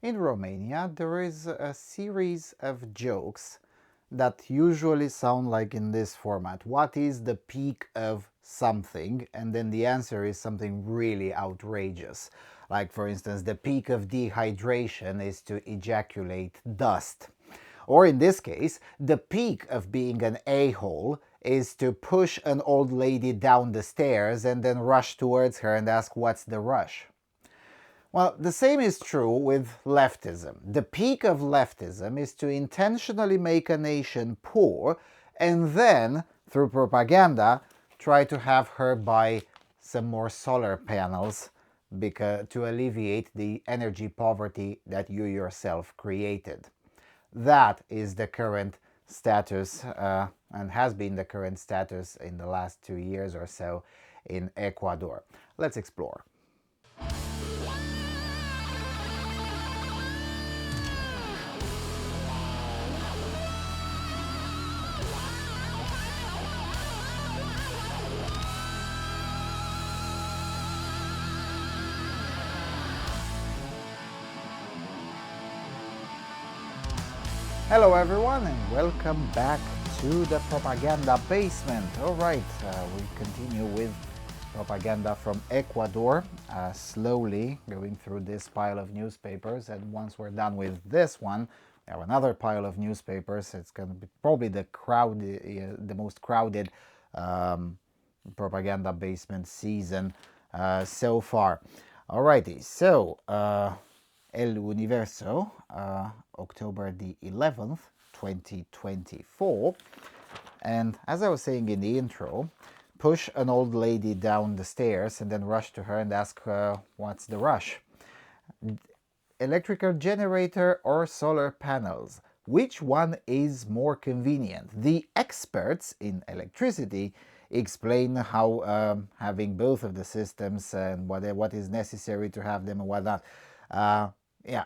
In Romania, there is a series of jokes that usually sound like in this format. What is the peak of something? And then the answer is something really outrageous. Like, for instance, the peak of dehydration is to ejaculate dust. Or in this case, the peak of being an a-hole is to push an old lady down the stairs and then rush towards her and ask, "What's the rush?" Well, the same is true with leftism. The peak of leftism is to intentionally make a nation poor and then, through propaganda, try to have her buy some more solar panels to alleviate the energy poverty that you yourself created. That is the current status and has been the current status in the last 2 years or so in Ecuador. Let's explore. Hello everyone and welcome back to the propaganda basement. Alright, we continue with propaganda from Ecuador, slowly going through this pile of newspapers, and once we're done with this one, we have another pile of newspapers. It's going to be probably the most crowded propaganda basement season so far. Alrighty, so El Universo, October the 11th, 2024. And as I was saying in the intro, push an old lady down the stairs and then rush to her and ask her, "What's the rush?" Electrical generator or solar panels? Which one is more convenient? The experts in electricity explain how having both of the systems and what is necessary to have them and whatnot. Yeah,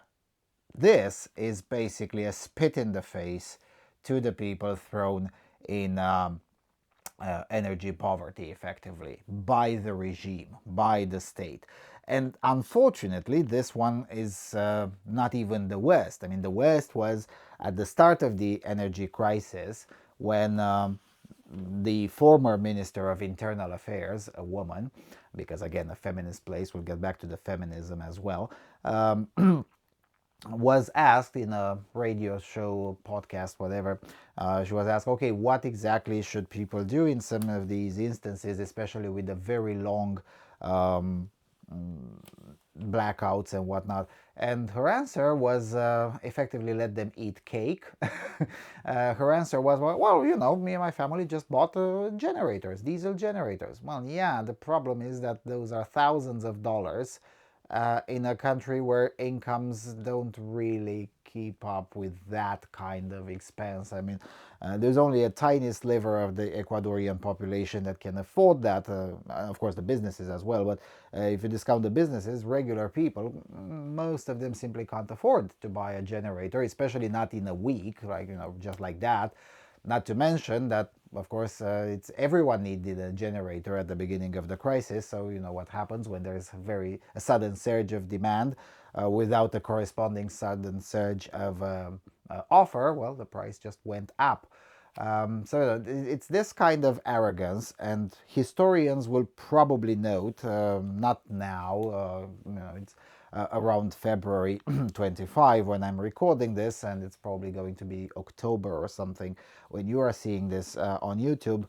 this is basically a spit in the face to the people thrown in energy poverty, effectively, by the regime, by the state. And unfortunately, this one is not even the West. I mean, the West was at the start of the energy crisis when the former Minister of Internal Affairs, a woman, because again, a feminist place, we'll get back to the feminism as well, was asked in a radio show, podcast, whatever, she was asked, okay, what exactly should people do in some of these instances, especially with the very long blackouts and whatnot. And her answer was effectively let them eat cake. Her answer was, well, you know, me and my family just bought generators, diesel generators. Well, yeah, the problem is that those are thousands of dollars in a country where incomes don't really keep up with that kind of expense. I mean, there's only a tiny sliver of the Ecuadorian population that can afford that. Of course, the businesses as well. But if you discount the businesses, regular people, most of them simply can't afford to buy a generator, especially not in a week, like, you know, just like that. Not to mention that, of course, it's everyone needed a generator at the beginning of the crisis. So you know what happens when there's a sudden surge of demand without a corresponding sudden surge of offer. Well, the price just went up. So it's this kind of arrogance, and historians will probably note, not now, you know, it's around February 25 when I'm recording this, and it's probably going to be October or something when you are seeing this on YouTube.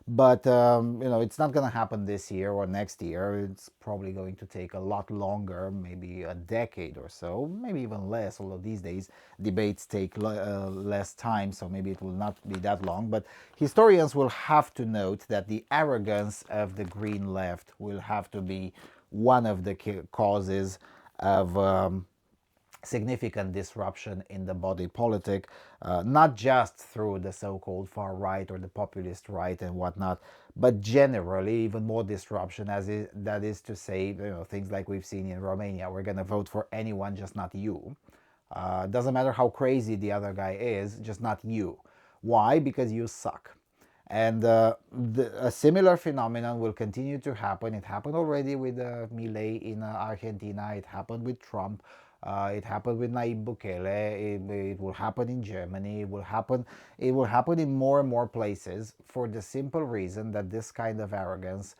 But you know, it's not going to happen this year or next year. It's probably going to take a lot longer, maybe a decade or so, maybe even less, although these days debates take less time, so maybe it will not be that long. But historians will have to note that the arrogance of the green left will have to be one of the causes of significant disruption in the body politic, not just through the so-called far right or the populist right and whatnot, but generally even more disruption, that is to say, you know, things like we've seen in Romania. We're going to vote for anyone, just not you. Doesn't matter how crazy the other guy is, just not you. Why? Because you suck. And a similar phenomenon will continue to happen. It happened already with Milei in Argentina. It happened with Trump. It happened with Nayib Bukele. It will happen in Germany. It will happen in more and more places for the simple reason that this kind of arrogance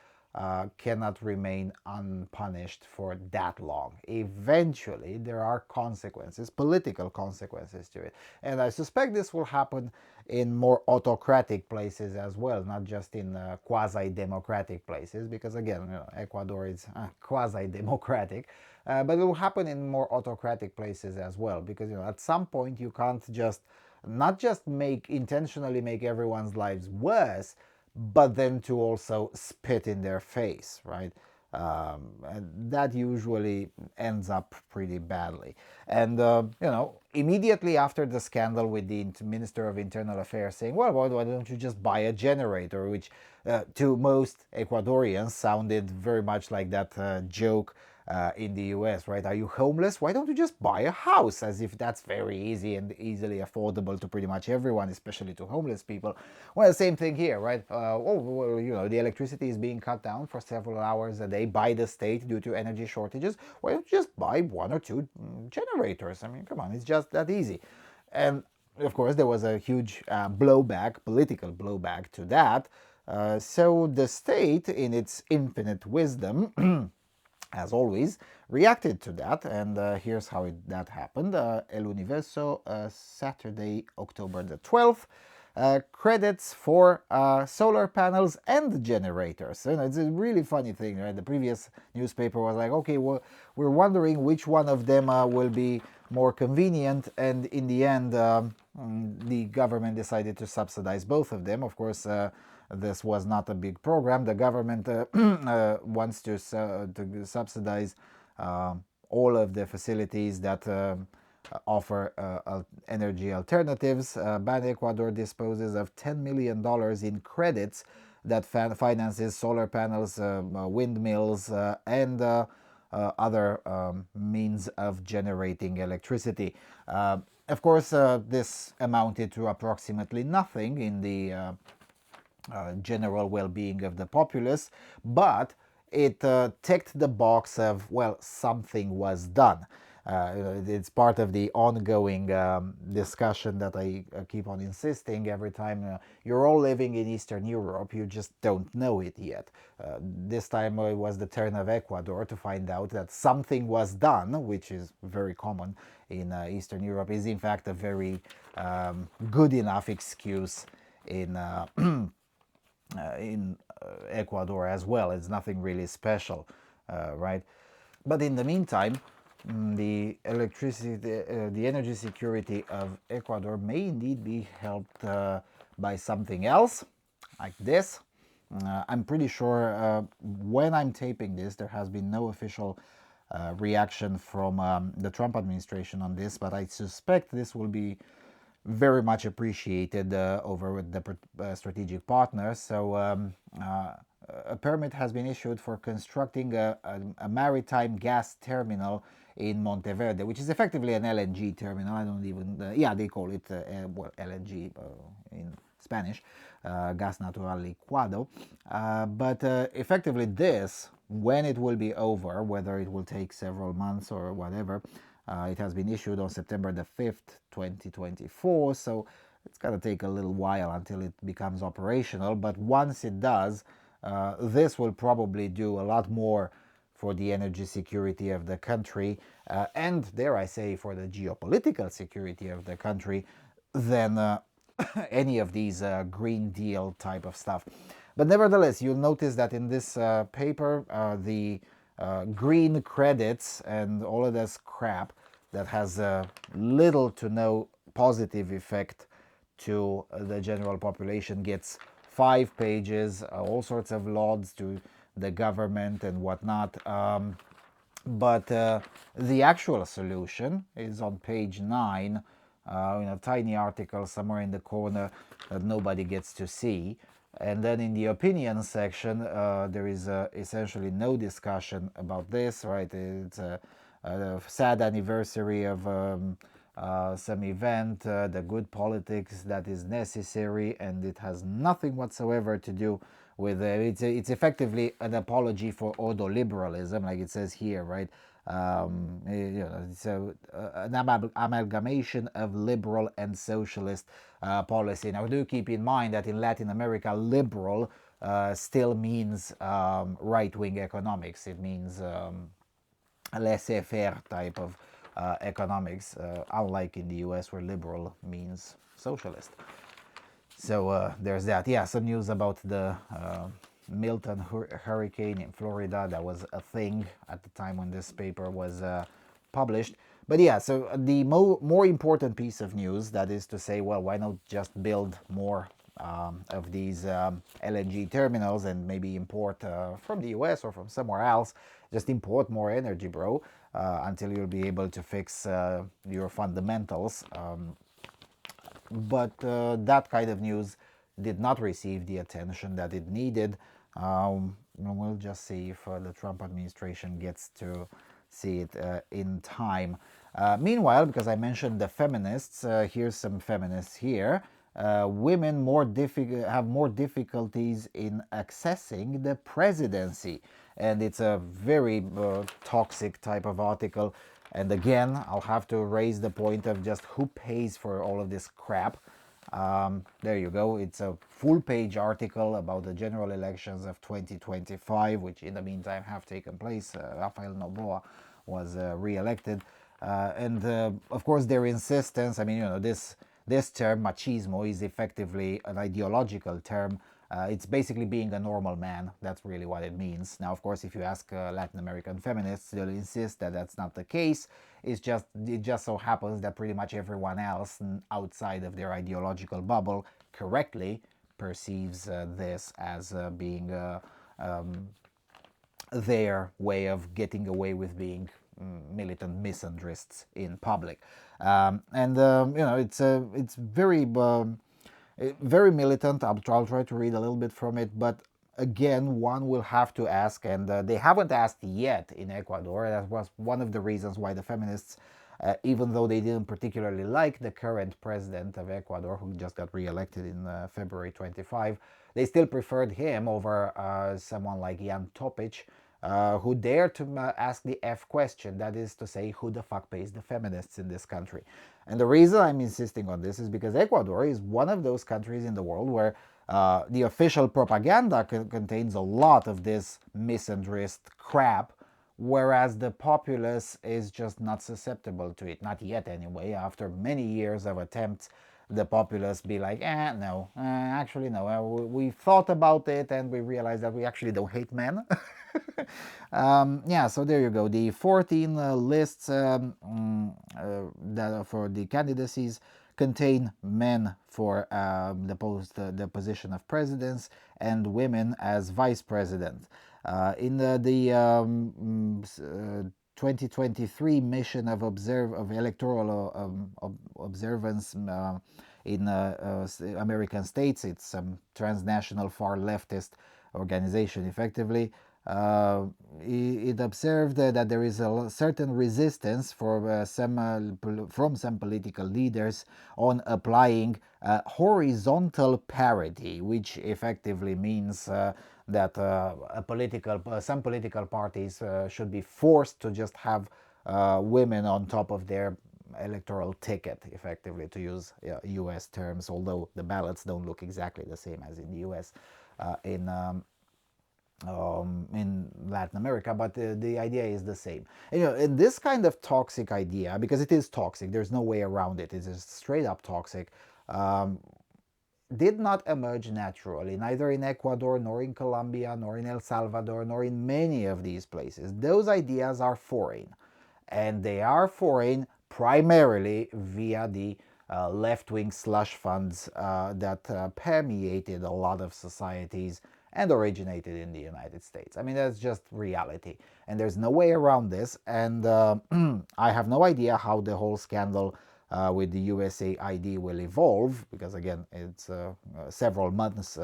cannot remain unpunished for that long. Eventually, there are consequences, political consequences to it. And I suspect this will happen in more autocratic places as well, not just in quasi-democratic places, because again, Ecuador is quasi-democratic, but it will happen in more autocratic places as well, because at some point you can't just not just intentionally make everyone's lives worse, but then to also spit in their face, right? And that usually ends up pretty badly. And, immediately after the scandal with the Minister of Internal Affairs saying, well, why don't you just buy a generator, which to most Ecuadorians sounded very much like that joke in the US, right? Are you homeless? Why don't you just buy a house? As if that's very easy and easily affordable to pretty much everyone, especially to homeless people. Well, same thing here, right? The electricity is being cut down for several hours a day by the state due to energy shortages. Why don't you just buy one or two generators? I mean, come on, it's just that easy. And of course, there was a huge political blowback to that. So the state, in its infinite wisdom, as always, reacted to that, and here's how that happened. El Universo, Saturday, October the 12th, credits for solar panels and generators. And it's a really funny thing, right? The previous newspaper was like, okay, well, we're wondering which one of them will be more convenient, and in the end, the government decided to subsidize both of them. Of course, this was not a big program. The government wants to subsidize all of the facilities that offer energy alternatives. Ban Ecuador disposes of $10 million in credits that finances solar panels, windmills, and other means of generating electricity. Of course, this amounted to approximately nothing in the general well-being of the populace, but it ticked the box of, well, something was done. It's part of the ongoing discussion that I keep on insisting every time. You're all living in Eastern Europe, you just don't know it yet. This time it was the turn of Ecuador to find out that something was done, which is very common in Eastern Europe, is in fact a very good enough excuse in Ecuador as well. It's nothing really special, right? But in the meantime, the energy security of Ecuador may indeed be helped by something else, like this. I'm pretty sure when I'm taping this, there has been no official reaction from the Trump administration on this, but I suspect this will be very much appreciated over with the strategic partners. So a permit has been issued for constructing a maritime gas terminal in Monteverde, which is effectively an LNG terminal. I don't even, they call it LNG in Spanish, gas natural licuado. But effectively this, when it will be over, whether it will take several months or whatever, it has been issued on September the 5th, 2024, so it's going to take a little while until it becomes operational. But once it does, this will probably do a lot more for the energy security of the country, and, dare I say, for the geopolitical security of the country than any of these Green Deal type of stuff. But nevertheless, you'll notice that in this paper, the green credits and all of this crap that has little to no positive effect to the general population gets 5 pages, all sorts of lauds to the government and whatnot. But the actual solution is on page 9, in a tiny article somewhere in the corner that nobody gets to see. And then in the opinion section, there is essentially no discussion about this, right? It's a sad anniversary of some event, the good politics that is necessary, and it has nothing whatsoever to do with it's effectively an apology for ordoliberalism, like it says here, right? It's an amalgamation of liberal and socialist policy. Now, do keep in mind that in Latin America, liberal still means right-wing economics. It means a laissez-faire type of economics, unlike in the US where liberal means socialist. So there's that. Yeah, some news about the Milton hurricane in Florida. That was a thing at the time when this paper was published. But yeah, so the more important piece of news, that is to say, well, why not just build more of these LNG terminals and maybe import from the US or from somewhere else, just import more energy, bro, until you'll be able to fix your fundamentals. But that kind of news did not receive the attention that it needed. We'll just see if the Trump administration gets to see it in time. Meanwhile, because I mentioned the feminists, here's some feminists here. Women have more difficulties in accessing the presidency. And it's a very toxic type of article. And again, I'll have to raise the point of just who pays for all of this crap. There you go. It's a full-page article about the general elections of 2025, which in the meantime have taken place. Rafael Noboa was re-elected. And of course, their insistence, I mean, this term, machismo, is effectively an ideological term. It's basically being a normal man. That's really what it means. Now, of course, if you ask Latin American feminists, they'll insist that that's not the case. It just so happens that pretty much everyone else outside of their ideological bubble correctly perceives this as being their way of getting away with being militant misandrists in public. It's very militant. I'll try to read a little bit from it, but again, one will have to ask, and they haven't asked yet in Ecuador. That was one of the reasons why the feminists, even though they didn't particularly like the current president of Ecuador, who just got re-elected in February 25, they still preferred him over someone like Jan Topic, who dared to ask the F question, that is to say, who the fuck pays the feminists in this country? And the reason I'm insisting on this is because Ecuador is one of those countries in the world where the official propaganda contains a lot of this misandrist crap, whereas the populace is just not susceptible to it. Not yet, anyway. After many years of attempts, the populace be like, no, actually no. We thought about it and we realized that we actually don't hate men. Yeah, so there you go. The 14 lists that for the candidacies contain men for the position of presidents and women as vice president. In the 2023 mission of electoral observance in American states, it's some transnational far leftist organization, effectively. It observed that there is a certain resistance from some political leaders on applying horizontal parity, which effectively means that some political parties should be forced to just have women on top of their electoral ticket, effectively, to use US terms, although the ballots don't look exactly the same as in the US. In Latin America, but the idea is the same. And this kind of toxic idea, because it is toxic, there's no way around it, it's just straight up toxic, did not emerge naturally, neither in Ecuador, nor in Colombia, nor in El Salvador, nor in many of these places. Those ideas are foreign, and they are foreign primarily via the left-wing slush funds that permeated a lot of societies and originated in the United States. I mean, that's just reality. And there's no way around this. And I have no idea how the whole scandal with the USA ID will evolve, because again, it's several months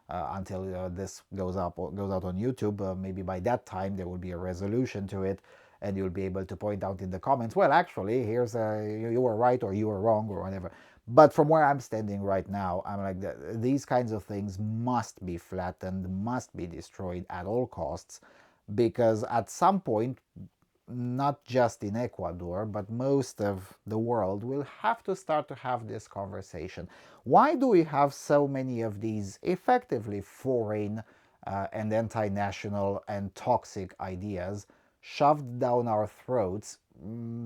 until this goes out on YouTube. Maybe by that time there will be a resolution to it, and you'll be able to point out in the comments, well, actually, here's you were right or you were wrong or whatever. But from where I'm standing right now, I'm like, these kinds of things must be flattened, must be destroyed at all costs, because at some point, not just in Ecuador, but most of the world will have to start to have this conversation. Why do we have so many of these effectively foreign and anti-national and toxic ideas shoved down our throats,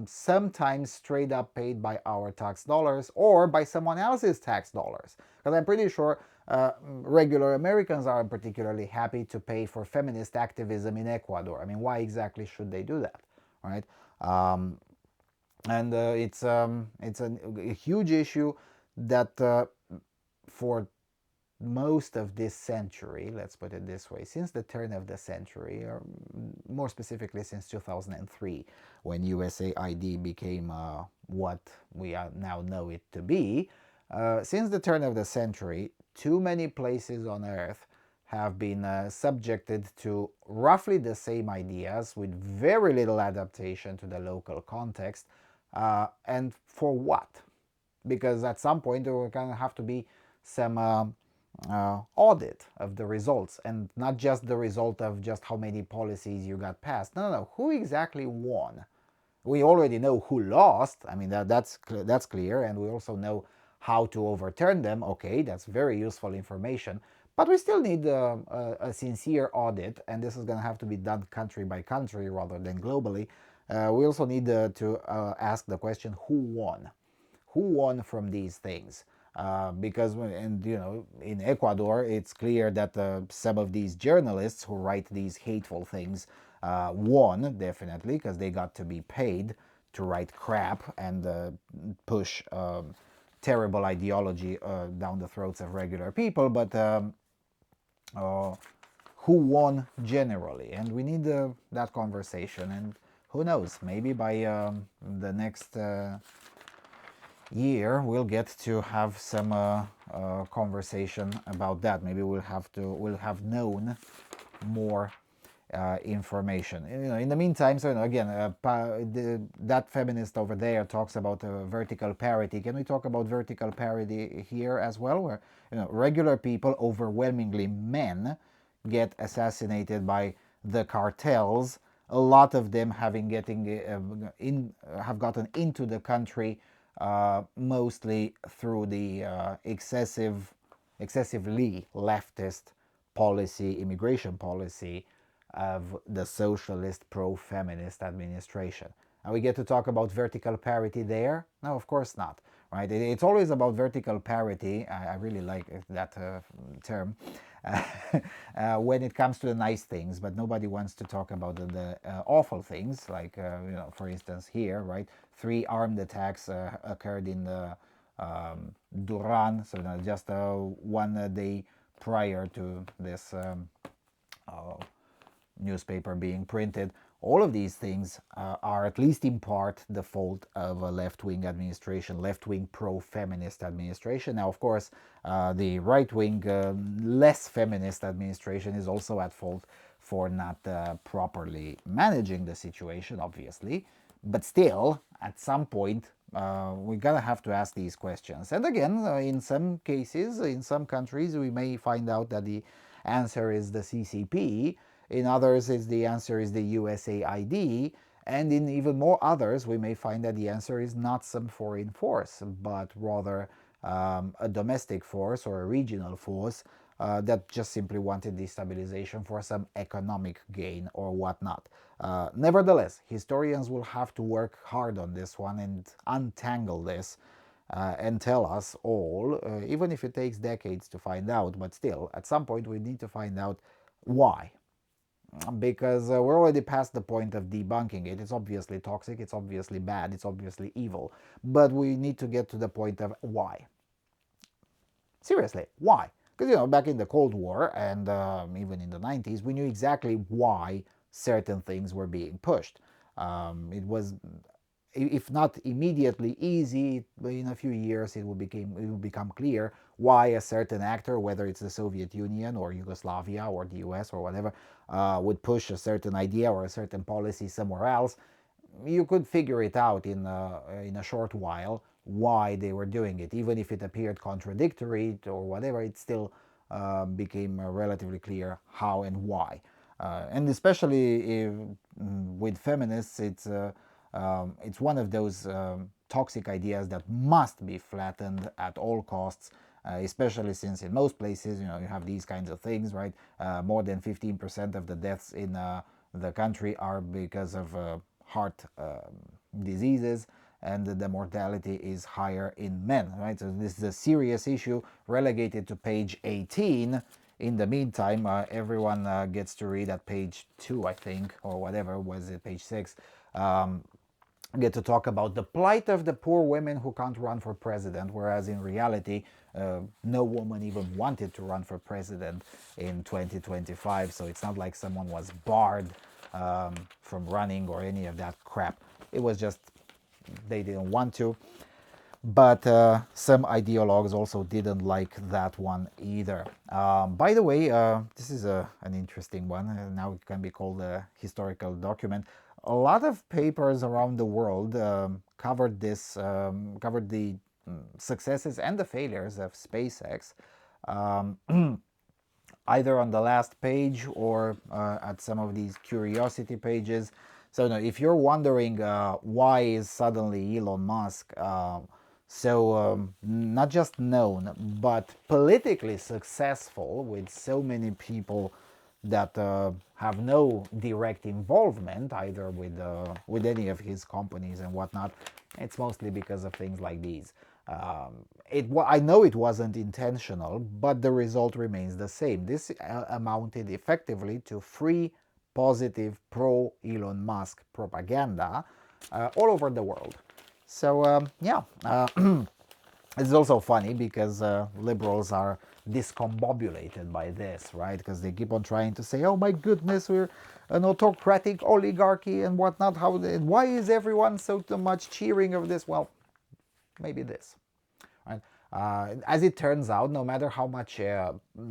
sometimes straight up paid by our tax dollars or by someone else's tax dollars? Because I'm pretty sure regular Americans aren't particularly happy to pay for feminist activism in Ecuador. I mean, why exactly should they do that, right? Um, and it's a huge issue that for most of this century, let's put it this way, since the turn of the century, or more specifically since 2003, when USAID became what we now know it to be, since the turn of the century, too many places on Earth have been subjected to roughly the same ideas with very little adaptation to the local context. And for what? Because at some point there will kind of have to be some audit of the results, and not just the result of just how many policies you got passed. No. Who exactly won? We already know who lost. I mean, that's clear, and we also know how to overturn them. Okay, that's very useful information. But we still need a sincere audit, and this is going to have to be done country by country rather than globally. We also need to ask the question, who won? Who won from these things? Because, and you know, in Ecuador, it's clear that some of these journalists who write these hateful things won, definitely, because they got to be paid to write crap and push terrible ideology down the throats of regular people. But who won generally? And we need that conversation. And who knows, maybe by the next year we'll get to have some conversation about that. Maybe we'll have known more information. You know, in the meantime, so you know, again, that feminist over there talks about vertical parity. Can we talk about vertical parity here as well, where you know regular people, overwhelmingly men, get assassinated by the cartels? A lot of them have gotten into the country mostly through the excessively leftist policy, immigration policy of the socialist pro-feminist administration. And we get to talk about vertical parity there? No, of course not. Right? It's always about vertical parity. I really like that term. When it comes to the nice things, but nobody wants to talk about the awful things, like you know, for instance, here, right? 3 armed attacks occurred in the Duran, so just 1 day prior to this newspaper being printed. All of these things are at least in part the fault of a left-wing administration, left-wing pro-feminist administration. Now, of course, the right-wing, less feminist administration is also at fault for not properly managing the situation, obviously. But still, at some point, we're gonna have to ask these questions. And again, in some cases, in some countries, we may find out that the answer is the CCP. In others, the answer is the USAID. And in even more others, we may find that the answer is not some foreign force, but rather a domestic force or a regional force that just simply wanted destabilization for some economic gain or whatnot. Nevertheless, historians will have to work hard on this one and untangle this and tell us all, even if it takes decades to find out, but still, at some point we need to find out why. Because we're already past the point of debunking it. It's obviously toxic, it's obviously bad, it's obviously evil. But we need to get to the point of why. Seriously, why? Because, you know, back in the Cold War and even in the 90s, we knew exactly why certain things were being pushed. It was, if not immediately easy, in a few years it will become clear why a certain actor, whether it's the Soviet Union or Yugoslavia or the US or whatever, would push a certain idea or a certain policy somewhere else. You could figure it out in a short while why they were doing it. Even if it appeared contradictory or whatever, it still became relatively clear how and why. And especially with feminists, it's one of those toxic ideas that must be flattened at all costs. Especially since in most places, you have these kinds of things, right? More than 15% of the deaths in the country are because of heart diseases, and the mortality is higher in men, right? So this is a serious issue relegated to page 18. In the meantime, everyone gets to read at page 2, I think, or whatever, was it page 6, get to talk about the plight of the poor women who can't run for president, whereas in reality, no woman even wanted to run for president in 2025, so it's not like someone was barred from running or any of that crap. It was just they didn't want to. But some ideologues also didn't like that one either. By the way, this is an interesting one. Now it can be called a historical document. A lot of papers around the world covered covered the successes and the failures of SpaceX, either on the last page or at some of these curiosity pages. So if you're wondering why is suddenly Elon Musk not just known but politically successful with so many people that have no direct involvement either with any of his companies and whatnot, it's mostly because of things like these. I know it wasn't intentional, but the result remains the same. This amounted effectively to free, positive, pro-Elon Musk propaganda all over the world. So, yeah, it's also funny because liberals are discombobulated by this, right? Because they keep on trying to say, oh my goodness, we're an autocratic oligarchy and whatnot. Why is everyone so much cheering of this? Well, maybe this. Right? As it turns out, no matter how much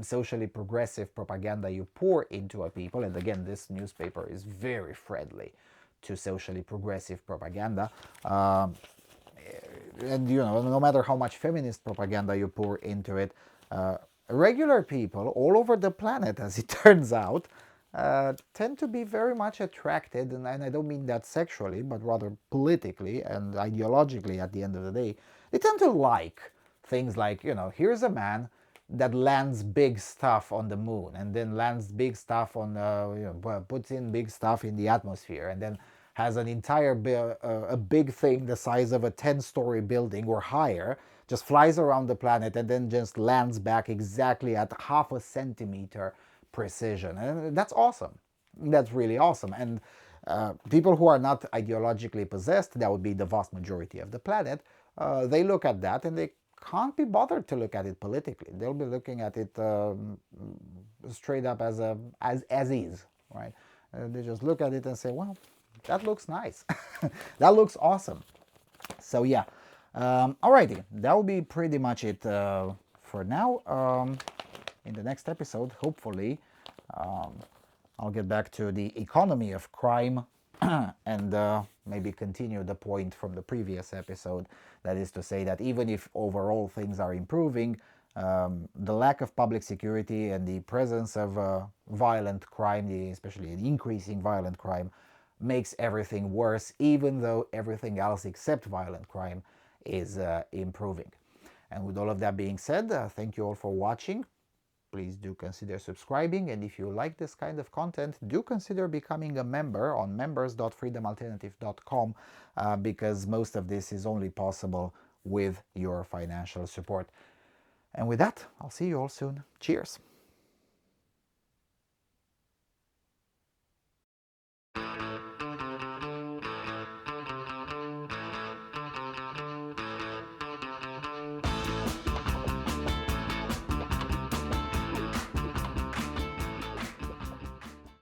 socially progressive propaganda you pour into a people, and again, this newspaper is very friendly to socially progressive propaganda, and no matter how much feminist propaganda you pour into it, regular people all over the planet, as it turns out, tend to be very much attracted, and I don't mean that sexually, but rather politically and ideologically at the end of the day. They tend to like things like, here's a man that lands big stuff on the moon and then lands big stuff on, puts in big stuff in the atmosphere and then has an entire a big thing the size of a 10-story building or higher, just flies around the planet and then just lands back exactly at half a centimeter precision. And that's awesome. That's really awesome. And people who are not ideologically possessed, that would be the vast majority of the planet, they look at that and they can't be bothered to look at it politically. They'll be looking at it straight up as is, right? They just look at it and say, well, that looks nice. That looks awesome. So yeah, alrighty, that will be pretty much it for now. In the next episode, hopefully, I'll get back to the economy of crime and maybe continue the point from the previous episode. That is to say that even if overall things are improving, the lack of public security and the presence of violent crime, especially an increasing violent crime, makes everything worse, even though everything else except violent crime is improving. And with all of that being said, thank you all for watching. Please do consider subscribing, and if you like this kind of content, do consider becoming a member on members.freedomalternative.com because most of this is only possible with your financial support. And with that, I'll see you all soon. Cheers!